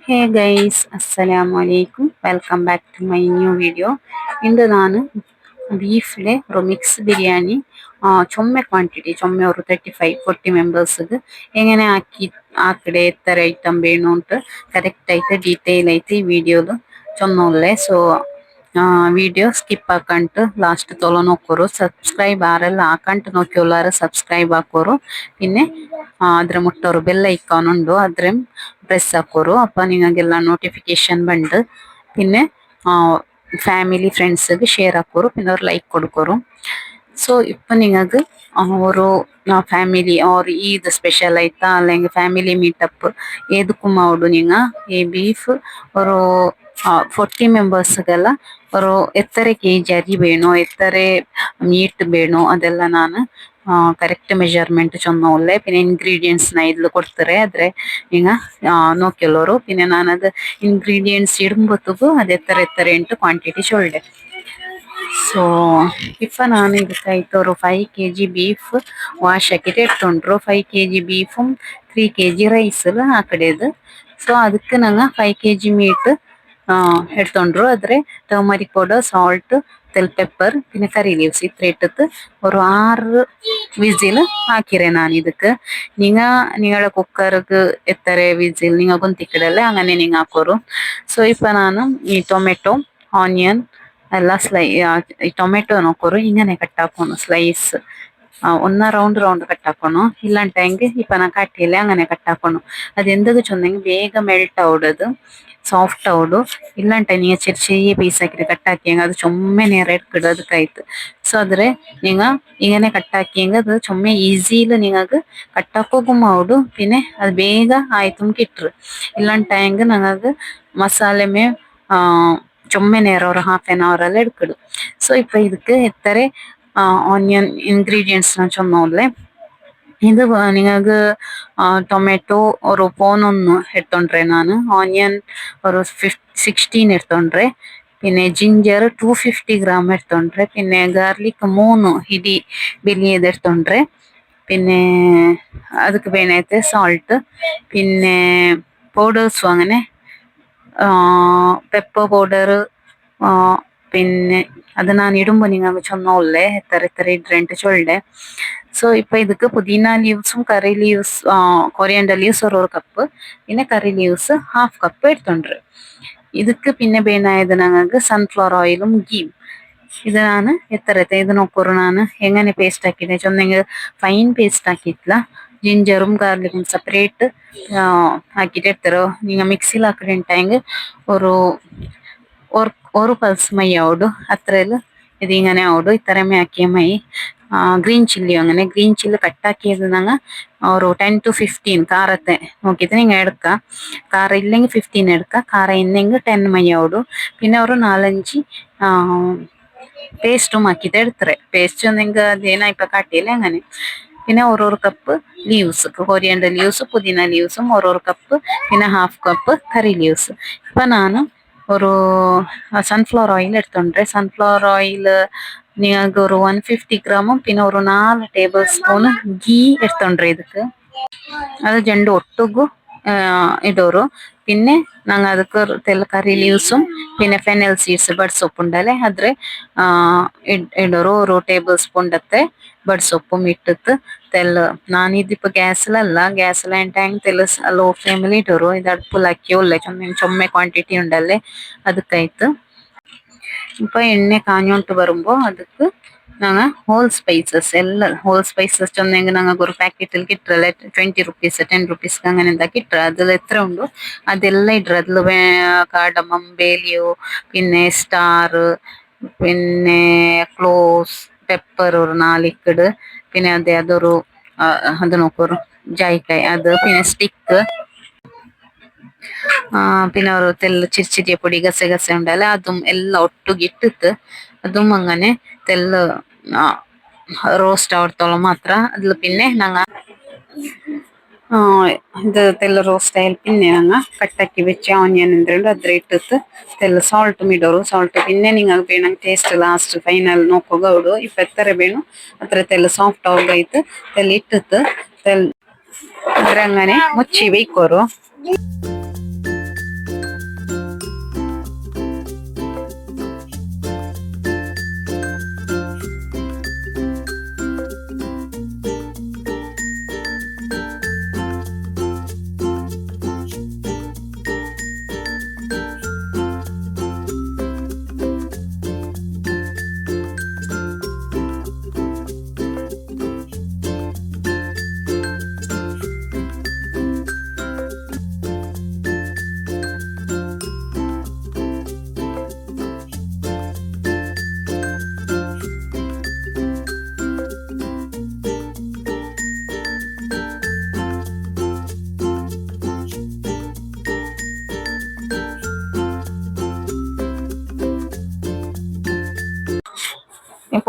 Hey guys, Assalamu alaikum. Welcome back to my new video. ಇಂದು ನಾನು ಬೀಫ್ಲೆ ഒരു mix biryani ಚೊಮ್ಮೆ quantity ಚೊಮ್ಮೆ ഒരു 35-40 ಮೆಂಬರ್ಸ್ಗೆ എങ്ങനെ ആക്കടെ എത്ര ഐറ്റം വേണു ಅಂತ ಕರೆಕ್ಟ್ ಆಯ್ತು ಡೀಟೇಲ್ ಐತೆ ಈ ವಿಡಿಯೋಲು ಚೊನ್ನೊಲ್ಲೆ ಸೊ ವಿಡಿಯೋ ಸ್ಕಿಪ್ ಹಾಕಂಟು ಲಾಸ್ಟ್ ತೊಲೊ ನೋಕ್ಕೋರು ಸಬ್ಸ್ಕ್ರೈಬ್ ಆರೆಲ್ಲ ಹಾಕಂಟು ನೋಕ್ಯೋಲಾರ ಸಬ್ಸ್ಕ್ರೈಬ್ ಹಾಕೋರು പിന്നെ ಅದ್ರ ಮುಟ್ಟೋರು ಬೆಲ್ ಐಕಾನ್ ಉಂಡು ಅದ್ರ പ്രസ് ആക്കോറു അപ്പൊ നിങ്ങൾക്കെല്ല നോട്ടിഫിക്കേഷൻ ബണ്ട് പിന്നെ ഫാമിലി ഫ്രണ്ട്സ്ക്ക് ഷെയർ ആക്കോറു പിന്നെ ഒരു ലൈക്ക് കൊടുക്കോറു സോ ഇപ്പൊ നിങ്ങൾക്ക് ഒരു ഫാമിലി ഓർ ഈദ് സ്പെഷ്യൽ ആയിട്ടാ അല്ലെങ്കിൽ ഫാമിലി മീറ്റപ്പ് ഏതുക്കും ഔಡು നിങ്ങ ഈ ബീഫ് ഒരു 40 ಮೆಂಬರ್ಸ್ಗೆಲ್ಲ ഒരു എത്ര kg അരി വേണോ എത്ര മീറ്റ് വേണോ ಅದೆಲ್ಲ ನಾನು ಕರೆಕ್ಟ್ ಮೆಜರ್ಮೆಂಟ್ ಚೊನ್ನೋಲ್ಲೆ പിന്നെ ഇൻഗ്രീഡിയൻസ് ನ ഇതിൽ ಕೊಡ್ತಾರೆ ಆದ್ರೆ ಈಗ ನೋಕ್ಯಲ್ಲೋರು പിന്നെ ನಾನದು ಇಂಗ್ರೀಡಿಯೆಂಟ್ಸ್ ಇಡುಂಬತ್ತುಗು ಅದು ಎತ್ತರ ಎಂಟು ಕ್ವಾಂಟಿಟಿ ಚೊಲ್ಡೆ ಸೊ ಇಪ್ಪ ನಾನು ಇದಕ್ಕಾಯ್ತು ഒരു 5 kg ಬೀಫ್ ವಾಶ್ ಆಕಿಟ್ಟು ಎಡ್ತೊಂಡ್ರು 5 kg ಬೀಫും 3 kg ರೈಸ್ ಹಾಕಡೇದು ಸೊ ಅದಕ್ಕೆ ನಂಗೆ 5 kg ಮೀಟ್ എടുത്തോണ്ടു അದ್ರೆ ടർമറിക് പൗഡർ സോൾട്ട് തെൽ പെപ്പർ പിന്നെ കറി ലീവ്സ് ഇത്ര ഇട്ടിട്ട് ഒരു 6 വിസിൽ ಹಾಕಿರೆ ನಾನು ಇದಕ್ಕೆ നിങ്ങളെ കുക്കർക്ക് എത്ര വിസിൽ നിങ്ങൾക്ക് തിക്കിടല്ലേ അങ്ങനെ നിങ്ങ ಹಾಕೋರು ಸೊ ಇಪ್ಪ ನಾನು ಈ ಟೊಮೆಟೊ ಆನಿಯನ್ ಎಲ್ಲ ಈ ಟೊಮೆಟೊ ನೋಕೋರು ಹಿಂಗನೆ ಕಟ್ಟಾಕೋನು ಸ್ಲೈಸ್ ഒന്ന റൗണ്ട് കട്ടാക്കണോ ഇല്ലാണ്ടെങ്കിൽ ഇപ്പൊ ഞാൻ കട്ടിയില്ല അങ്ങനെ കട്ടാക്കണോ അതെന്തൊക്കെ ചൊന്നെങ്കിൽ വേഗം മെൽട്ട് ആവുടത് ಸಾಫ್ಟ್ ಔಡು ಇಲ್ಲಂಟ ನೀ ചെറിയ പീസ് ആക്കിയിട്ട് കട്ടാക്കിയെങ്കിൽ അത് ചുമ്മ നേരെ എടുക്കിടും ಅದಕ್ಕಾಯ್ತು ಸೊ ಆದ್ರೆ നിങ്ങൾ ഇങ്ങനെ കട്ടാക്കിയെങ്കിൽ അത് ചുമ്മ ഈസിയിൽ നിങ്ങൾക്ക് കട്ടാക്കോക്കും ഔಡು പിന്നെ അത് ಬೇಗ ಆಯ್ತು കിട്ടും ഇല്ലാണ്ടെങ്കിൽ നിങ്ങൾക്ക് മസാലമേ ചുമ്മ നേരം ഒരു ഹാഫ് ആൻ അവർ എല്ലാം എടുക്കിടും ಸೊ ഇപ്പൊ ಇದಕ್ಕೆ എത്ര ಆನಿಯನ್ ಇಂಗ್ರೀಡಿಯೆಂಟ್ಸ್ ನ ಚೊನ್ನೋಲ್ಲೆ ഇത് നിങ്ങൾക്ക് ടൊമാറ്റോ ഒരു 11 എടുത്തോണ്ട്ರೆ ನಾನು ಆನಿಯನ್ ഒരു 16 എടുത്തോണ്ട്ರೆ പിന്നെ ജിഞ്ചർ 250 ഗ്രാം എടുത്തോണ്ട്ರೆ പിന്നെ ഗാർലിക് 3 ഇടി വലിയത് എടുത്തോണ്ട്ರೆ പിന്നെ ಅದಕ್ಕೆ ಬೇಣೈತೆ ಸಾಲ್ಟ್ പിന്നെ പൗഡേഴ്സും അങ്ങനെ പെപ്പർ പൗഡർ പിന്നെ അത് ನಾನು ಇಡುಂಬ നിങ്ങൾക്ക് ചൊന്നോല്ലേ എത്ര ഇಡ್ರೆಂಟ್ ചൊല്ലെ ಸೊ ഇപ്പൊ ಇದಕ್ಕೆ പുതിന ലീവ്സും കറി ലീവ്സ് കൊറിയാണ്ടർ ലീവ്സ് ഒരു കപ്പ് പിന്നെ കറി ലീവ്സ് ഹാഫ് കപ്പ് എടുത്തോണ്ട് ಇದಕ್ಕೆ പിന്നെ ಬೇನಾയത് ഞങ്ങൾക്ക് സൺഫ്ലവർ ഓയിലും ഗീയും ഇത് ನಾನು ഇത് നോക്കോರು ನಾನು എങ്ങനെ പേസ്റ്റ് ആക്കിയിട്ട് ചൊന്നെങ്കിൽ ഫൈൻ പേസ്റ്റ് ആക്കിയിട്ടില്ല ജിഞ്ചറും ഗാർലിക്കും സെപ്പറേറ്റ് ആക്കിയിട്ട് എടുത്തರೋ നിങ്ങൾ മിക്സിയിൽ ആക്കിയിട്ടുണ്ടെങ്കിൽ ഒരു പൾസ് മൈ ഔಡು അത്രയിൽ ഇതിങ്ങനെ ഔಡು ഇത്രമേ ആക്കിയ മൈ ಗ್ರೀನ್ ಚಿಲ್ಲಿ അങ്ങനെ ಗ್ರೀನ್ ಚಿಲ್ಲಿ കട്ടാക്കിയത് ഞങ്ങൾ ഒരു 10 to 15 കാറത്തെ നോക്കിയിട്ട് നിങ്ങൾ എടുക്കുക കാറ ഇല്ലെങ്കിൽ 15 എടുക്കുക കാറ ഇല്ലെങ്കിൽ 10 മൈ ഔಡು പിന്നെ ഒരു 4-5 പേസ്റ്റും ആക്കിയിട്ട് എടുത്തರೆ പേസ്റ്റ് നിങ്ങൾക്ക് അದೇನ ഇപ്പൊ കാട്ടിയില്ല അങ്ങനെ പിന്നെ ഒരു കപ്പ് ലീവ്സ് കൊറിയാണ്ടർ ലീവ്സ് പുതിന ലീവ്സും ഒരു കപ്പ് പിന്നെ ഹാഫ് കപ്പ് കറി ലീവ്സ് ഇപ്പൊ ನಾನು ഒരു സൺഫ്ലവർ ഓയിൽ എടുത്തോണ്ട് സൺഫ്ലവർ ഓയിൽ നിങ്ങൾക്ക് ഒരു 150 ഗ്രാമും പിന്നെ ഒരു 4 ടേബിൾ സ്പൂൺ ഗീ എടുത്തോണ്ട്ರೆ ಇದಕ್ಕೆ അത് രണ്ട് ഒട്ടുകു ഇടോರು പിന്നെ ഞങ്ങൾ ಅದಕ್ಕೆ തെല്ല കറി ലീവ്സും പിന്നെ ಫೆನೆಲ್ ಸೀಡ್ಸ್ ಬಡ್ ಸೊಪ್ಪು ಉಂಡಲೆ ಆದ್ರೆ ಇಡೋರು ഒരു ടേബിൾ സ്പൂൺ ഡത്തെ ಬಡ್ ಸೊಪ್ಪು ಇಟ್ಟಿತ್ತು തെല്ല ನಾನಿದಿಪ್ಪ ಗ್ಯಾಸ್ಲ ಟ್ಯಾಂಕ್ തെಲ್ಲ ಲೋ ಫ್ಲೇಮಲ್ಲಿ ಇಡೋರು ಇದು അടുപ്പിൽ ಹಾಕಿಯೋಲ್ಲ ചൊമ്മ ಕ್ವಾಂಟಿಟಿ ഉണ്ടല്ലേ ಅದಕ್ಕಾಯ್ತು ഇപ്പൊ എണ്ണ കാഞ്ഞോട്ട് വരുമ്പോ ಅದಕ್ಕೆ ഞങ്ങൾ ഹോൾ സ്പൈസസ് എല്ലാം ഹോൾ സ്പൈസസ് ചൊന്നെങ്കിൽ ഞങ്ങൾക്ക് ഒരു പാക്കറ്റിൽ കിട്ടല്ലേ 20 റുപ്പീസ് 10 റുപ്പീസ് അങ്ങനെ എന്താ കിട്ടുക അതിൽ എത്ര ഉണ്ടോ അതെല്ലാം ഇടുക അതിൽ കാടമം ബേലിയോ പിന്നെ സ്റ്റാർ പിന്നെ ക്ലോസ് പെപ്പർ ഒരു 4 ഇക്കിട് പിന്നെ അതൊരു അത് നോക്കൊരു ജായിക്കായ് അത് പിന്നെ സ്റ്റിക്ക് പിന്നെ ഒരു തെല്ല ചിരിച്ചിരിയ പൊടി ഗസ ഉണ്ടല്ല അതും എല്ലാം ഒട്ടുಗೆ ഇട്ടിട്ട് അതും അങ്ങനെ തെല്ല റോസ്റ്റ് ആവത്തോളം മാത്ര അതിൽ പിന്നെ ഞങ്ങൾ ഇത് തെല്ല റോസ്റ്റ് ആയാൽ പിന്നെ ഞങ്ങൾ കട്ടാക്കി വെച്ച ഓനിയൻ എന്തുണ്ട് അത്ര ഇട്ടിട്ട് തെല്ല ಸಾಲ್ಟ್ ഇടೋರು ಸಾಲ್ಟ್ പിന്നെ നിങ്ങൾ വേണം ടേസ്റ്റ് ലാസ്റ്റ് ഫൈനൽ നോക്കുക ഇടും ഇപ്പൊ എത്ര വേണം അത്ര തെല്ല സോഫ്റ്റ് ആവുകയായിട്ട് തെല്ല ഇട്ടിട്ട് തെല്ല അങ്ങനെ മുಚ್ಚಿ ಬೇಯ್ಕೋರು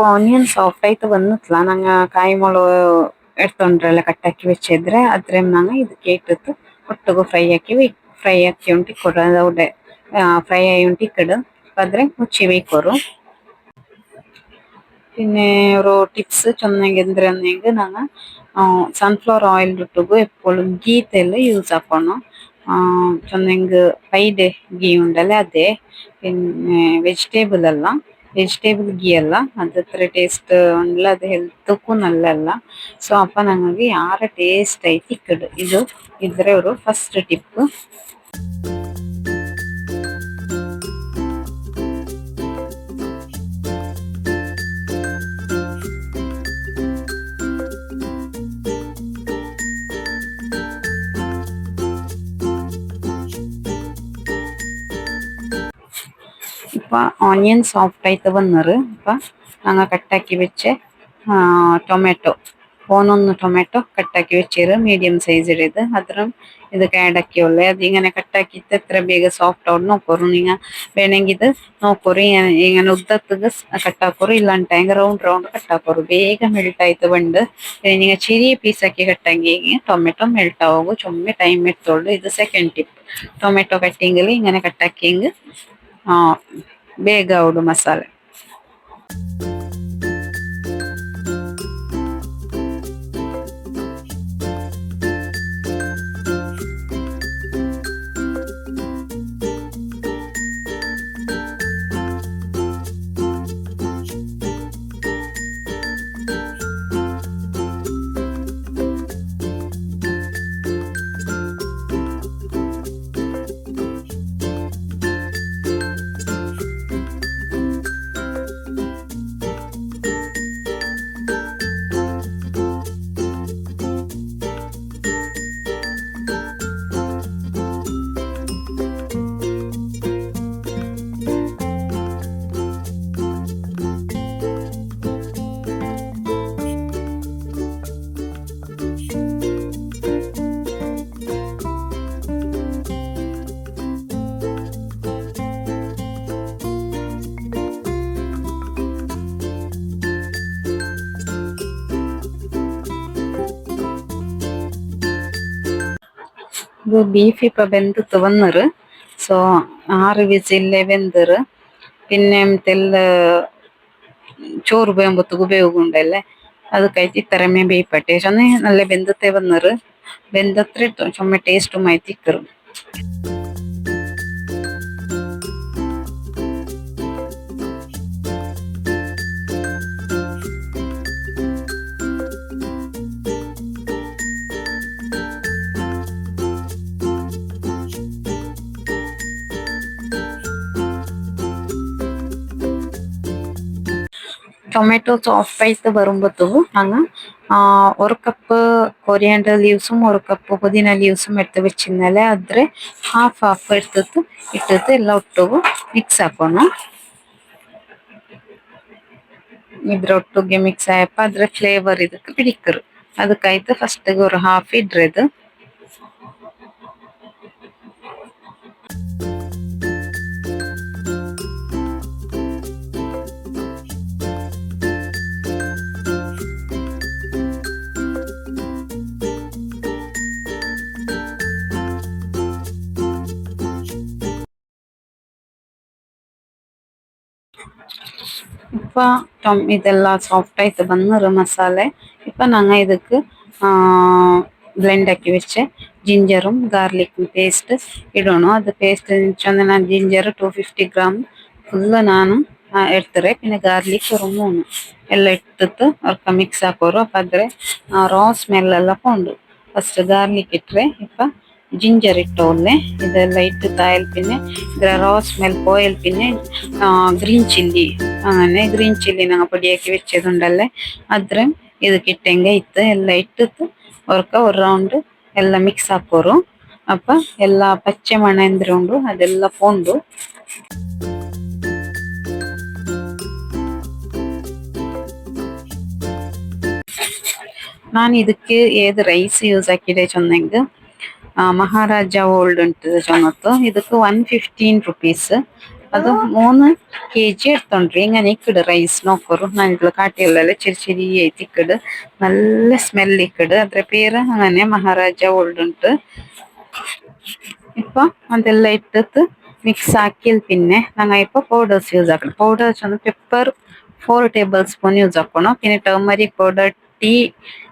ಆನಿಯನ್ ಸಾಫ್ಟ್ ಆಯ್ತು ಬಂದಿತ್ತಲ್ಲ ನಂಗೆ ಕಾಯಿ ಮೊಳವು ಎಡ್ತೊಂಡ್ರೆಲ್ಲ ಕಟ್ಟಾಕಿ വെച്ചിದ್ರೆ ಅದ್ರ ನಂಗೆ ಇದಕ್ಕೆ ಇಟ್ಟಿತ್ತು ಒಟ್ಟಿಗೆ ഫ്രൈ ആക്കി ഉണ്ടി കൊടു അതവിടെ ഫ്രൈ ആയി ഉണ്ടി ഇക്കട് അದ್ರೆ മുച്ചി വയ്ക്കോರು പിന്നെ ഒരു ಟಿಪ್ಸ್ ചൊന്നെങ്കിൽ എന്തിനാണെങ്കിൽ ഞങ്ങൾ സൺഫ്ലവർ ഓയിൽ ഇട്ടുക എപ്പോഴും ಗೀ ತೆಲ್ಲ ಯೂಸ್ ಹಾಕೋಣ ചൊന്നെങ്കിൽ ಪೈಡೆ ಗೀ ಉಂಡಲ್ಲ ಅದೇ പിന്നെ വെജിറ്റೇಬಲ್ ಅಲ್ಲ വെജിറ്റೇಬಲ್ ಗೀ ಅಲ್ಲ ಅದತ್ರ ಟೇಸ್ಟ್ ಉಂಡಲ್ಲ ಅದು ಹೆಲ್ತ್ಕ್ಕೂ ನಲ್ಲಲ್ಲ ಸೊ ಅಪ್ಪ ನನಗೆ ಯಾರ ಟೇಸ್ಟ್ ಐತಿ ಇಕ್ಕಡು ಇದು ಇದ್ರೆ ಅವರು ಫಸ್ಟ್ ಟಿಪ್ ഇപ്പം ഓണിയൻ സോഫ്റ്റ് ആയിട്ട് വന്നത് ഇപ്പം ഞങ്ങൾ കട്ടാക്കി വെച്ച് ಟೊಮೆಟೊ ಒಂದೊಂದು ಟೊಮೆಟೊ ಕಟ್ಟಾಕಿ വെച്ചത് മീഡിയം സൈസിലേത് അത്രയും ഇത് കേടക്കി ഉള്ളത് അതിങ്ങനെ കട്ടാക്കിയിട്ട് എത്ര ಬೇಗ ಸಾಫ್ಟ್ ಆಗಿ ನೋಕೋರು നിങ്ങൾ വേണമെങ്കിൽ ഇത് നോക്കോರು ഇങ്ങനെ ഉದ್ದത്തത് കട്ടാക്കോರು ಇಲ್ಲಾಂಟ ಹಿಂಗೆ ರೌಂಡ್ ರೌಂಡ್ ಕಟ್ಟಾಕೋರು ಬೇಗ ಮೆಲ್ಟ್ ಆಯ್ತು ಬಂದು നിങ്ങൾ ചെറിയ പീസാക്കി കട്ടാക്കി ಟೊಮೆಟೊ ಮೆಲ್ಟ್ ಆಗೋಗು ചുമ്മാ ടൈം എടുത്തോളൂ ഇത് ಸೆಕೆಂಡ್ ಟಿಪ್ ಟೊಮೆಟೊ ಕಟ್ಟಿಂಗಲ್ಲಿ ഇങ്ങനെ കട്ടാക്കിയെങ്കിൽ ಬೇಗ ಆವಡು ಮಸಾಲೆ ഇത് ബീഫ് ഇപ്പം വെന്തിട്ട് വന്നറ് ಸೊ 6 ವಿಸಿಲ್ಲೇ വെന്തറ് പിന്നെ ತೆಲ್ಲ ചോറ് ಬೇಂಬತ್ತುಗು ಬೇವುಗುಂಡಲ್ಲೇ ಅದಕ್ಕೈತಿ ತರಮೆ ಬೇಯ್ಪಟ್ಟೆ ಚೊನ್ನೆ നല്ല വെന്തത്തെ വന്നറ് വെന്തത്ര ചൊമ്മ ടേസ്റ്റും ആയിത്തിಕ್ಕರು ടൊമാറ്റോ സോഫ്റ്റ് ആയിട്ട് വരുമ്പോഴത്തേക്കും ഞങ്ങൾ ഒരു കപ്പ് കൊറിയാണ്ടർ ലീവ്സും ഒരു കപ്പ് പുതിന ലീവ്സും എടുത്ത് വെച്ചിരുന്നാലേ ಅದ್ರ ಹಾಫ್ ಹಾಫ್ എടുത്തിട്ട് ഇട്ടിട്ട് ಎಲ್ಲ ಒಟ್ಟಿಗೆ ಮಿಕ್ಸ್ ಹಾಕೋಣ ಇದ್ರೊಟ್ಟಿಗೆ ಮಿಕ್ಸ್ ಆಯಪ್ಪ ಅದ್ರ ಫ್ಲೇವರ್ ಇದಕ್ಕೆ പിടിക്കರು ಅದಕ್ಕಾಯ್ತು ಫಸ್ಟಿಗೆ ഒരു ಹಾಫ್ ಇಡ್ರದು ഇപ്പം ഇതെല്ലാം സോഫ്റ്റ് ആയിട്ട് വന്നൊരു മസാല ഇപ്പം ഞങ്ങൾ ಇದಕ್ಕೆ ಬ್ಲೆಂಡ್ ಆಕಿ വെച്ച് ಜಿಂಜറും ഗാർലിക്കും പേസ്റ്റ് ഇടണം അത് പേസ്റ്റ് വെച്ചാൽ ನಾನು ಜಿಂಜರ್ 250 ಗ್ರಾಮ್ ಫುಲ್ಲು ನಾನು ಇಡ್ತಾರೆ പിന്നെ ഗാർലിಕ್ ഒരു 3 ಎಲ್ಲ ಇಟ್ಟಿತ್ತು ಅವ್ರಿಗೆ ಮಿಕ್ಸ್ ಹಾಕೋರು അപ്പം ಅದ್ರ ರಾ ಸ್ಮೆಲ್ ಎಲ್ಲ പോಂಡು ಫಸ್ಟ್ ഗാർലിಕ್ ഇട്ടರೆ ഇപ്പം ജിഞ്ചർ ഇട്ടോല്ലേ ഇതെല്ലാം ഇട്ട് തായൽ പിന്നെ ರಾ സ്മെൽ പോയാൽ പിന്നെ ഗ്രീൻ ചില്ലി അങ്ങനെ ഗ്രീൻ ചില്ലി ഞങ്ങൾ പൊടിയാക്കി വെച്ചതുണ്ടല്ലേ അದ್ರ ಇದಕ್ಕೆ ಇಟ್ಟಂಗೆ ಇತ್ತು ಎಲ್ಲ ಇಟ್ಟಿತ್ತು ಅವ್ರಕ ഒരു ರೌಂಡ್ ಎಲ್ಲ ಮಿಕ್ಸ್ ಹಾಕೋರು ಅಪ್ಪ ಎಲ್ಲ ಪಚ್ಚೆ ಮಣ ಎಂದ್ರುಂಡು ಅದೆಲ್ಲ ಪೋಂಡು ನಾನು ಇದಕ್ಕೆ ಏത് റൈസ് യൂസ് ആക്കിയിട്ടേ ചൊന്നെങ്കിൽ മഹാരാജ ഓൾഡ് ഉണ്ട് ചൊന്നത്ത് ಇದಕ್ಕೆ 115 ರುಪೀಸ್ അത് 3 kg എടുത്തോണ്ടി ഇങ്ങനെ ഇക്കിട് റൈസ് നോക്കറു ഞാനിത് കാട്ടിയല്ലേ ചെറിയ ചെറിയ ഇക്കിട് നല്ല സ്മെല്ല് ഇക്കിട് അದ್ರ പേര് അങ്ങനെ മഹാരാജ ഓൾഡ് ഉണ്ട്. ഇപ്പൊ ಅದೆಲ್ಲ ഇട്ടിട്ട് ಮಿಕ್ಸ್ ಹಾಕಿದ പിന്നെ ഞങ്ങൾ ഇപ്പൊ പൗഡേഴ്സ് യൂസ് ആക്കണം. പൗഡേഴ്സ് ഒന്ന് പെപ്പർ 4 tablespoon യൂസ് ആക്കണം. പിന്നെ ടർമറിക് പൗഡർ ടീ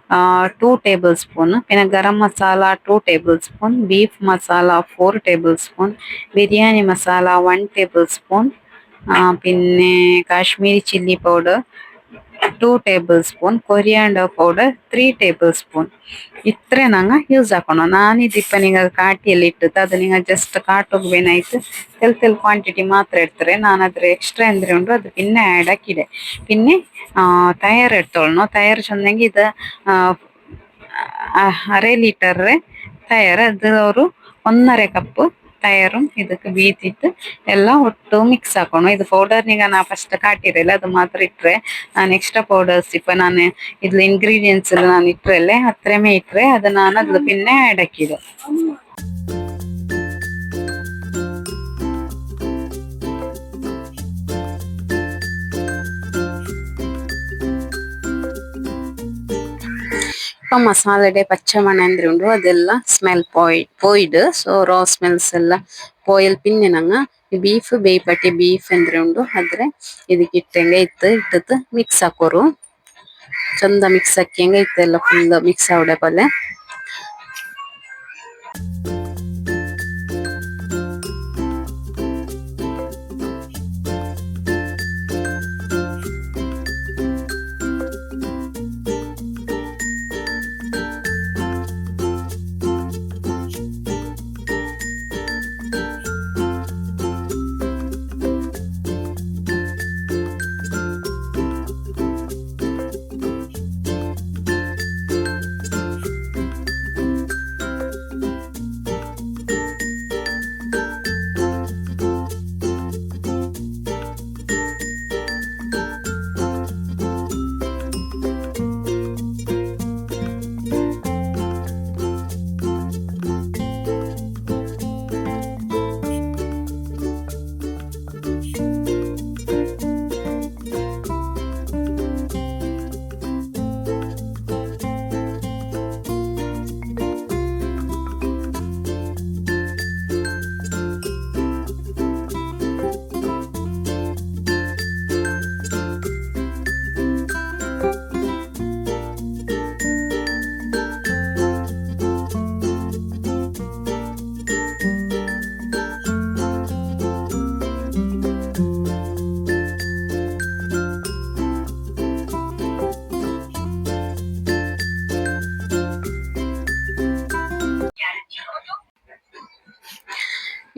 2 tablespoon, പിന്നെ garam masala 2 tablespoon, beef masala 4 tablespoon, biryani masala 1 tablespoon, പിന്നെ Kashmiri chilli powder 2 tablespoon, coriander powder 3 tablespoon. ഇത്ര ഞങ്ങൾ യൂസ് ആക്കണം. ഞാനിതിപ്പോൾ നിങ്ങൾ കാട്ടിಯಲ್ಲಿ ഇട്ടിട്ട് അത് നിങ്ങൾ ജസ്റ്റ് കാട്ടೋಗ್ಬೇನಾಯ್ತು ತೆಲ್ ಕ್ವಾಂಟಿಟಿ ಮಾತ್ರ ಇಡ್ತಾರೆ. ನಾನು ಅದ್ರ ಎಕ್ಸ್ಟ್ರಾ ಎಂದ್ರೆ ಉಂಟು ಅದು പിന്നെ ಆ್ಯಡ್ ಹಾಕಿದೆ. പിന്നെ ತಯಾರು എടുത്തോളണം. ತಯಾರು ചെന്നെങ്കിൽ ഇത് 1/2 ಲೀಟರ್ ತಯಾರು ಅದು ಅವರು 1.5 ಕಪ್ ತಯಾರು ಇದಕ್ಕೆ ಬೀತಿತ್ತು ಎಲ್ಲ ಒಟ್ಟು ಮಿಕ್ಸ್ ಹಾಕೋಣ. ಇದು ಪೌಡರ್ ಈಗ ನಾ ಫಸ್ಟ್ ಕಾಟಿರಲ್ಲ ಅದು ಮಾತ್ರ ಇಟ್ಟರೆ ನಾನು ಎಕ್ಸ್ಟ್ರಾ ಪೌಡರ್ಸ್ ಇಪ್ಪ ನಾನು ಇದ್ರ ಇಂಗ್ರೀಡಿಯೆಂಟ್ಸ್ ಎಲ್ಲ ನಾನು ಇಟ್ಟರಲ್ಲೇ ಹತ್ರಮೇ ಇಟ್ಟರೆ ಅದು ನಾನು ಅದ್ರ പിന്നെ ಆ್ಯಡ್ ಹಾಕಿದೆ. ഇപ്പം മസാലയുടെ പച്ചമണം എന്തുണ്ടോ അതെല്ലാം സ്മെൽ പോയിട് ಸೊ ರಾ ಸ್ಮೆಲ್ಸ್ ಎಲ್ಲ പോയൽ പിന്നെ ഞങ്ങൾ ബീഫ് ಬೇಯ್ಪಟ್ಟಿ ಬೀಫ್ ಎಂದ್ರುಂಡು ಆದ್ರೆ ಇದಕ್ಕೆ ಇಟ್ಟಂಗೆ ಇಟ್ಟಿತ್ತು ಮಿಕ್ಸ್ ಹಾಕೋರು ಚಂದ ಮಿಕ್ಸ್ ಹಾಕಿಂಗೆ ಇತ್ತೆಲ್ಲ ಫುಲ್ ಮಿಕ್ಸ್ ಆವಡೆ ಪಲ್ಲೆ.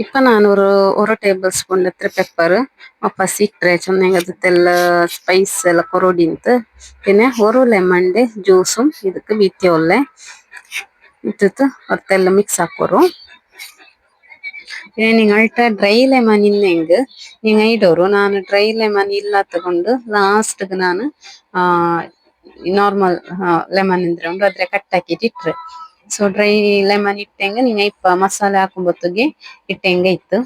ഇപ്പം ನಾನು 1 ടേബിൾ സ്പൂൺ എത്ര പെപ്പർ ವಾಪಸ್ ಇಟ್ಟರೆ ಚೆನ್ನಾಗಿ ಅದತ್ತೆಲ್ಲ ಸ್ಪೈಸ್ ಎಲ್ಲ ಕೊರೊಡಿಂತು പിന്നെ 1 ಲೆಮನ್ಡೆ ಜ್ಯೂസും ಇದಕ್ಕೆ ಬೀತಿ ಒಳ್ಳೆ ಇಟ್ಟಿತ್ತು ಅದೆಲ್ಲ ಮಿಕ್ಸ್ ಹಾಕೋರು. പിന്നെ നിങ്ങളുടെ ഡ്രൈ ലെമൺ ഇന്നെങ്കിൽ നിങ്ങൾ ഇടോರು. ನಾನು ಡ್ರೈ ಲೆಮನ್ ಇಲ್ಲ ತಗೊಂಡು ಲಾಸ್ಟ್ಗೆ ನಾನು ನಾರ್ಮಲ್ ಲೆಮನ್ ಅಂದ್ರೆ ಉಂಟು ಅದ್ರ ಕಟ್ ಹಾಕಿಟ್ಟು ಇಟ್ರೆ ಸೊ ಡ್ರೈ ಲೆಮನ್ ಇಟ್ಟಂಗೆ ನೀವು ಇಪ್ಪ ಮಸಾಲೆ ಹಾಕೊಂಬತ್ತಿಗೆ ಇಟ್ಟಂಗೆ ಇತ್ತು.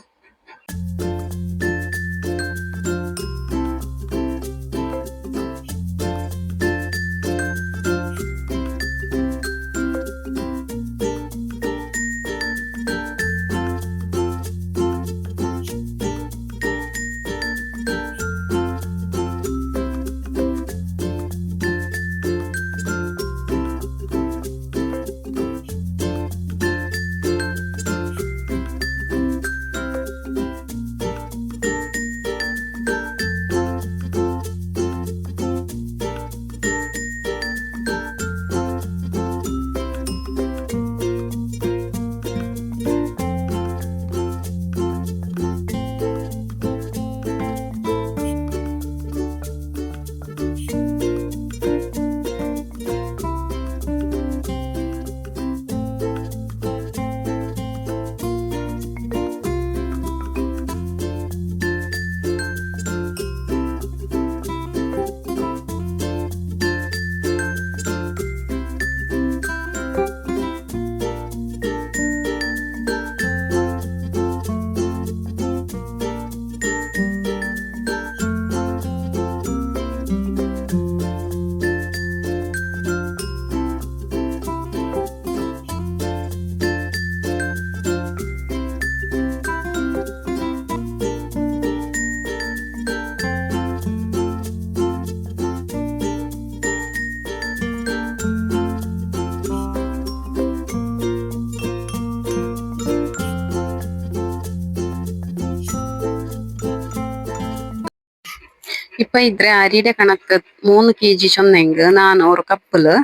ഇപ്പൊ ഇത്ര അരിയുടെ കണക്ക് 3 kg ചൊന്നെങ്ക് ನಾನು ഒരു കപ്പില്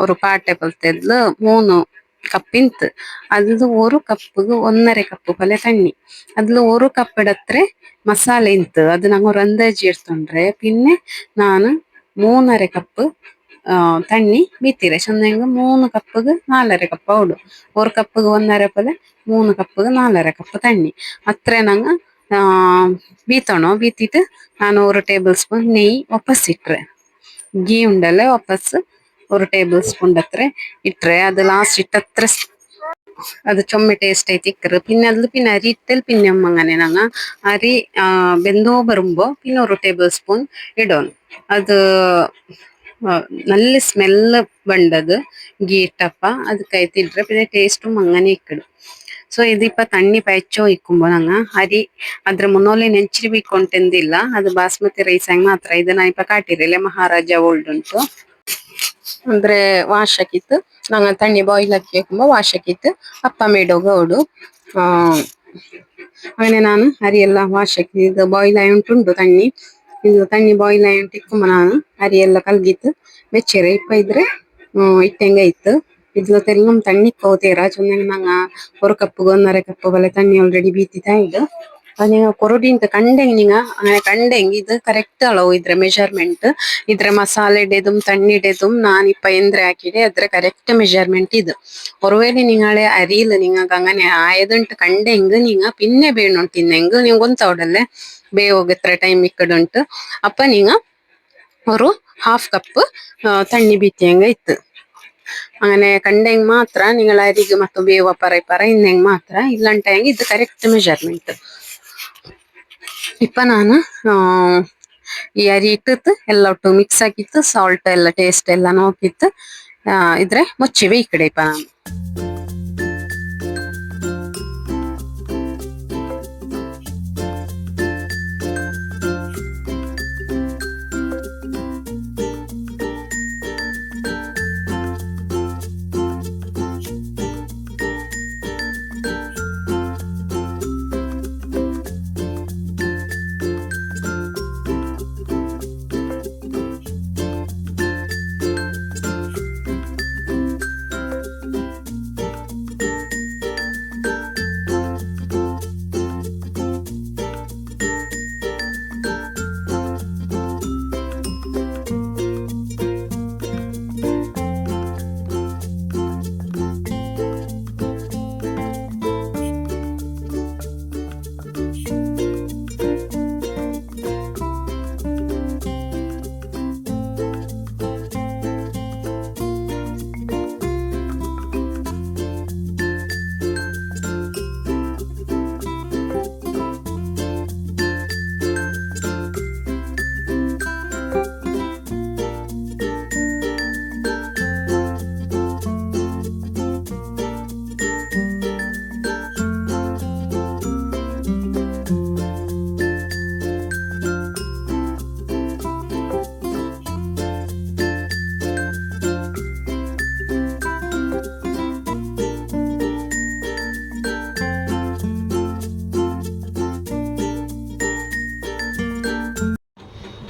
ഒരു പാട്ടെ പോലത്തെ 3 കപ്പിന്ത് അതിൽ ഒരു കപ്പിಗೆ 1.5 കപ്പ് പോലെ ತಣ್ಣಿ അതിൽ ഒരു കപ്പിടത്ര മസാല ಇಂತು ಅದು ನಂಗೆ ഒരു ಅಂದಾಜಿ ಇರ್ತೊಂಡ್ರೆ പിന്നെ ನಾನು 3.5 കപ്പ് ತಣ್ಣಿ ಬೀತಿರೆ ಚಂದಂಗ 3 ಕಪ್ಪಿಗೆ 4.5 ಕಪ್ ಅವಡು ഒരു കപ്പിಗೆ 1.5 പോലെ 3 കಪ್ಪಿಗೆ 4.5 കപ്പ് ತಣ್ಣಿ ಅത്ര ನಂಗೆ ಬೀತಿಟ್ಟು ನಾನು ഒരു ಟೇಬಲ್ ಸ್ಪೂನ್ നെയ്യ് ಒಪ್ಪಸಿಟ್ರೆ ಗೀ ಉಂಡಲೆ ವಾಪಸ್ ഒരു ടേബിൾ സ്പൂൺ അത്ര ഇട്ടರೆ അത് ലാസ്റ്റ് ഇട്ടത്ര അത് ചൊമ്മ ടേസ്റ്റ് ആയിട്ട് ഇക്കറ് പിന്നെ അതിൽ പിന്നെ അരി ഇട്ടൽ പിന്നെ അങ്ങനെ ഞങ്ങ അരി ಬೆಂದೋ ಬರುമ്പോ പിന്നെ ഒരു ടേബിൾ സ്പൂൺ ഇടണം അത് നല്ല സ്മെല്ല് ಬಂಡದು ಗೀ ಇಟ್ಟಪ್ಪ ಅದಕ್ಕೈತಿ ಇಟ್ರೆ പിന്നെ ടേസ്റ്റും അങ്ങനെ ഇക്കಡು ಸೊ ഇതിപ്പോ തണ്ണി പയച്ചോ ഇക്കുമ്പോ ഞങ്ങ അരി ಅದ್ರ ಮುನ್ನೋಲೆ ನೆಂಚಿರಿ ಬಿಕ್ಕೊಂತೆಂದಿಲ್ಲ ಅದು ಬಾಸ್ಮತಿ ರೈಸ್ ಹಂಗ ಮಾತ್ರ ಇದನ್ನ ಇಪ್ಪ ಕಾಟಿರಲ್ಲ ಮಹಾರಾಜ ಓಲ್ಡ್ ಉಂಟು ಅಂದ್ರೆ ವಾಶ್ ಹಾಕಿತ್ತು ನಂಗೆ ತಣ್ಣಿ ಬಾಯ್ಲ್ ಹಾಕಿ ಹಾಕುമ്പോ ವಾಶ್ ಹಾಕಿತ್ತು ಅಪ್ಪ ಮೇಡೋಗ ಅವಡು അങ്ങനെ ನಾನು ಅರಿ ಎಲ್ಲ ವಾಶ್ ಹಾಕಿ ಇದು ಬಾಯ್ಲ್ ಆಗಿ ಉಂಟುಂಟು ತಣ್ಣಿ ಇದು ತಣ್ಣಿ ಬಾಯ್ಲ್ ಆಗಿ ಉಂಟು ಇಕ್ಕುಂಬ ನಾನು ಅರಿ ಎಲ್ಲ ಕಲ್ಗಿತ್ತು ಬೆಚ್ಚರೆ ಇಪ್ಪ ಇದ್ರೆ ಇಟ್ಟಂಗೆ ಇತ್ತು ಇದ್ಲತ್ತೆಲ್ಲ ತಣ್ಣಿ ಕೋತೀರ ಚಂದಂಗ ನಂಗ ഒരു കപ്പിಗೆ 1.5 കപ്പ് പോലെ തണ്ണി ಆಲ್ರೆಡಿ ಬೀತಿತಾ ಇದು ಅದು ನೀವು ಕೊರಡಿ ಅಂತ ಕಂಡೆಂಗ್ ನಿಂಗ അങ്ങനെ ಕಂಡೆಂಗ್ ಇದು ಕರೆಕ್ಟ್ ಅಳವು ಇದ್ರೆ ಮೆಜರ್ಮೆಂಟ್ ಇದ್ರೆ ಮಸಾಲೆ ಇಡೇದುം ತಣ್ಣಿ ಇಡೇದುം ನಾನಿಪ್ಪ ಎಂದ್ರೆ ಹಾಕಿಡೆ ಅದ್ರ ಕರೆಕ್ಟ್ ಮೆಜರ್ಮೆಂಟ್ ಇದು ഒരുവേളെ നിങ്ങളെ അരിയിൽ നിങ്ങൾക്ക് അങ്ങനെ ആയതുണ്ട് കണ്ടെങ്കിൽ നിങ്ങൾ പിന്നെ വേണം തിന്നെങ്കിൽ നിങ്ങൾ ಗೊತ್ತಾವಡല്ലേ ಬೇಯೋಗ എത്ര ಟೈಮ್ ಇಕ್ಕಡುಂಟು ಅಪ್ಪ ನಿಂಗ ഒരു 1/2 കപ്പ് തണ്ണി ಬೀತಿಯಂಗ ಇತ್ತು അങ്ങനെ കണ്ടെങ്കിൽ മാത്ര നിങ്ങൾ അരിക്ക് ಮತ್ತು ಬೇವ ಪರ ಇನ್ನೆಂಗ್ ಮಾತ್ರ ಇಲ್ಲಂಟೆಂಗ್ ಇದು ಕರೆಕ್ಟ್ ಮೆಜರ್ಮೆಂಟ್ ಇಪ್ಪ ನಾನು ಈ ಅರಿ ಇಟ್ಟಿತ್ತು ಎಲ್ಲ ಒಟ್ಟು ಮಿಕ್ಸ್ ಆಗಿತ್ತು ಸಾಲ್ಟ್ ಎಲ್ಲ ಟೇಸ್ಟ್ ಎಲ್ಲ ನೋಕಿತ್ತು ಇದ್ರೆ ಮುಚ್ಚಿವೆ ಈ ಕಡೆ ಇಪ್ಪ ನಾನು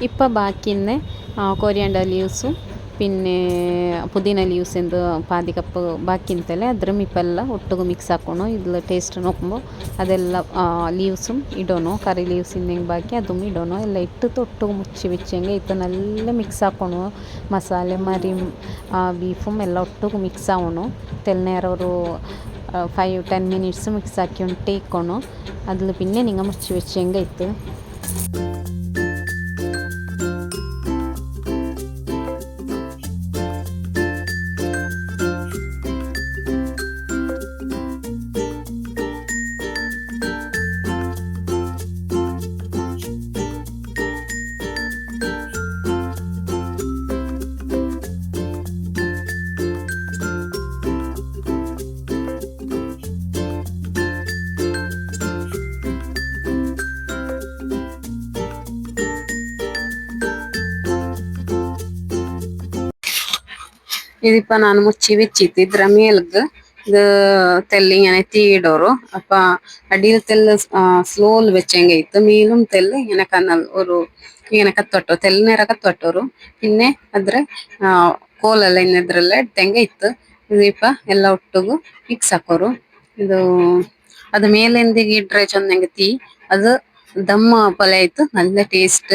ഇപ്പം ബാക്കിന്ന് കൊറിയാണ്ടർ ലീവ്സും പിന്നെ ಪುದೀನ ಲೀವ್ಸ್ ಎಂದು ಪಾದಿ ಕಪ್ ಬಾಕಿ ಇಂತಲೆ ಅದ್ರ ಇಪ್ಪೆಲ್ಲ ಒಟ್ಟಿಗೆ ಮಿಕ್ಸ್ ಹಾಕೋಣ ಇದ್ಲ ಟೇಸ್ಟ್ ನೋಡ್ಕೊಂಬೋ ಅದೆಲ್ಲ ಲೀವ್ಸುം ಇಡೋಣ ಕರಿ ಲೀವ್ಸ್ ಇನ್ನೆಂಗೆ ಬಾಕಿ ಅದು ಇಡೋಣ ಎಲ್ಲ ಇಟ್ಟು ಒಟ್ಟಿಗೆ ಮುಚ್ಚಿ ಬಿಚ್ಚಂಗೆ ಇತ್ತು നല്ല ಮಿಕ್ಸ್ ಹಾಕೋಣ ಮಸಾಲೆ ಮರಿ ಬೀಫും ಎಲ್ಲ ಒಟ್ಟಿಗೆ ಮಿಕ್ಸ್ ಆಗೋಣ ತೆಲ್ನೇರ ഒരു 5-10 ಮಿನಿಟ್ಸ್ ಮಿಕ್ಸ್ ಹಾಕಿ ಉಂಟು ಇಕ್ಕೋಣ അതിൽ പിന്നെ നിങ്ങൾ മുറിച്ച് വെച്ചെങ്കിൽ ഇത്ത് ഇതിപ്പോ ನಾನು ಮುಚ್ಚಿ വെച്ചിട്ട് ഇದ್ರ മേൽക്ക് ഇത് തെല്ല് ഇങ്ങനെ തീയിടോറു അപ്പൊ അടിയിൽ തെല്ല് സ്ലോയിൽ വെച്ചെങ്കിൽ ഇത്ത് മേലും തെല്ല് ഇങ്ങനെ കനൽ ഒരു ഇങ്ങനെ കത്തോട്ടോ തെല്ലിനേര കത്തോട്ടോರು പിന്നെ ಅದ್ರ ಕೋಲೆಲ್ಲ ಇನ್ನದ್ರಲ್ಲ ತೆಂಗ ಇತ್ತು ಇದು ಇಪ್ಪ ಎಲ್ಲ ಒಟ್ಟಿಗೂ ಮಿಕ್ಸ್ ಹಾಕೋರು ಇದು ಅದು ಮೇಲೆಂದಿಗೆ ಇಟ್ರೆ ಚಂದಂಗೆ ತೀ ಅದು ದಮ್ಮ ಪೊಲೆ ಆಯ್ತು നല്ല ಟೇಸ್ಟ್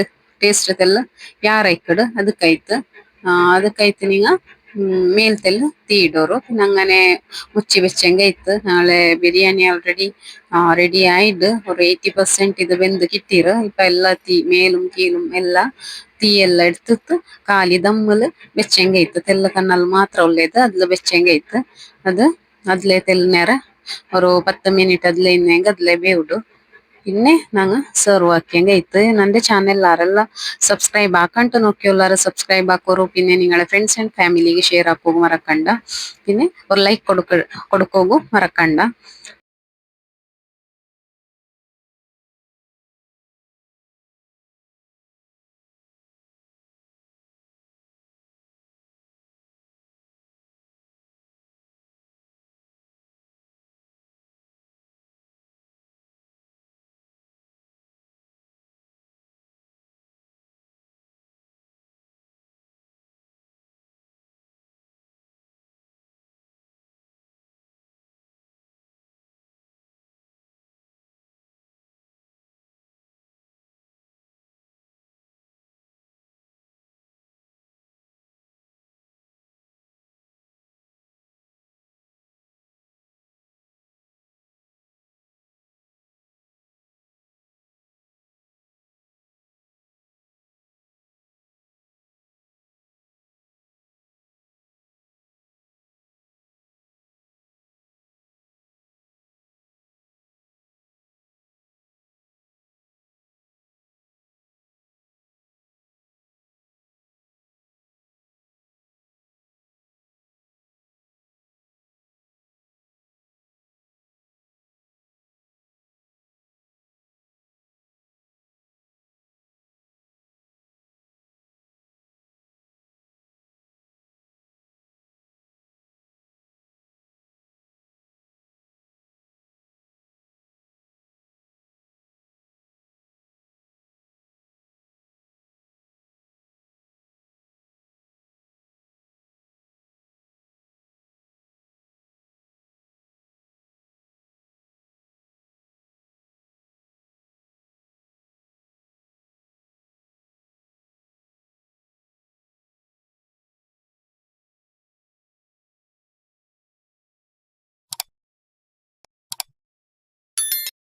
ತೆಲ್ಲ ಯಾರ ಇಕ್ಕಡು ಅದಕ್ಕಾಯ್ತು ಅದಕ್ಕಾಯ್ತು ನೀಗ ಮೇಲ್ತೆಲ್ಲ തീ ഇടോರು പിന്നെ അങ്ങനെ മുച്ചി വെച്ചെങ്ക ഇತ್ತು നാളെ ബിരിയാണി ಆಲ್ರೆಡಿ ರೆಡಿ ಆಯ್ದು ஒரு 80% ಇದು ಬೆಂದು ಕಿಟ್ಟಿರು ಇಪ್ಪ ಎಲ್ಲ തീ ಮೇಲುം ಕೀಲುം ಎಲ್ಲ തീ ಎಲ್ಲ എടുത്തിತ್ತು ಖಾಲಿ ದಮ್ಮಲು ಬೆಚ್ಚಂಗೆ ಇತ್ತು ತೆಲ್ಲ ಕಣ್ಣಲ್ಲಿ ಮಾತ್ರ ಒಳ್ಳೇದು ಅದ್ಲ ಬೆಚ್ಚಂಗೆ ಇತ್ತು ಅದು ಅದ್ಲೇ ತೆಲ್ನೇರ ഒരു 10 ಮಿನಿಟ್ ಅದ್ಲೇ ಇನ್ನೆಂಗ ಅದ್ಲೇ ಬೇವುಡು പിന്നെ ഞങ്ങ സെർവ് ആക്കിയെങ്ക ഇത്ത് നന്റെ ചാനൽ ആരെല്ലാം സബ്സ്ക്രൈബ് ആക്കಂಟು നോക്കിയുള്ളാറ് സബ്സ്ക്രൈബ് ആക്കോರು പിന്നെ നിങ്ങളെ ഫ്രണ്ട്സ് ആൻഡ് ഫാമിലിಗೆ ಶೇರ್ ಹಾಕೋಗು ಮರಕಂಡ പിന്നെ ഒരു ಲೈಕ್ കൊടുക്കോಗು ಮರಕಂಡ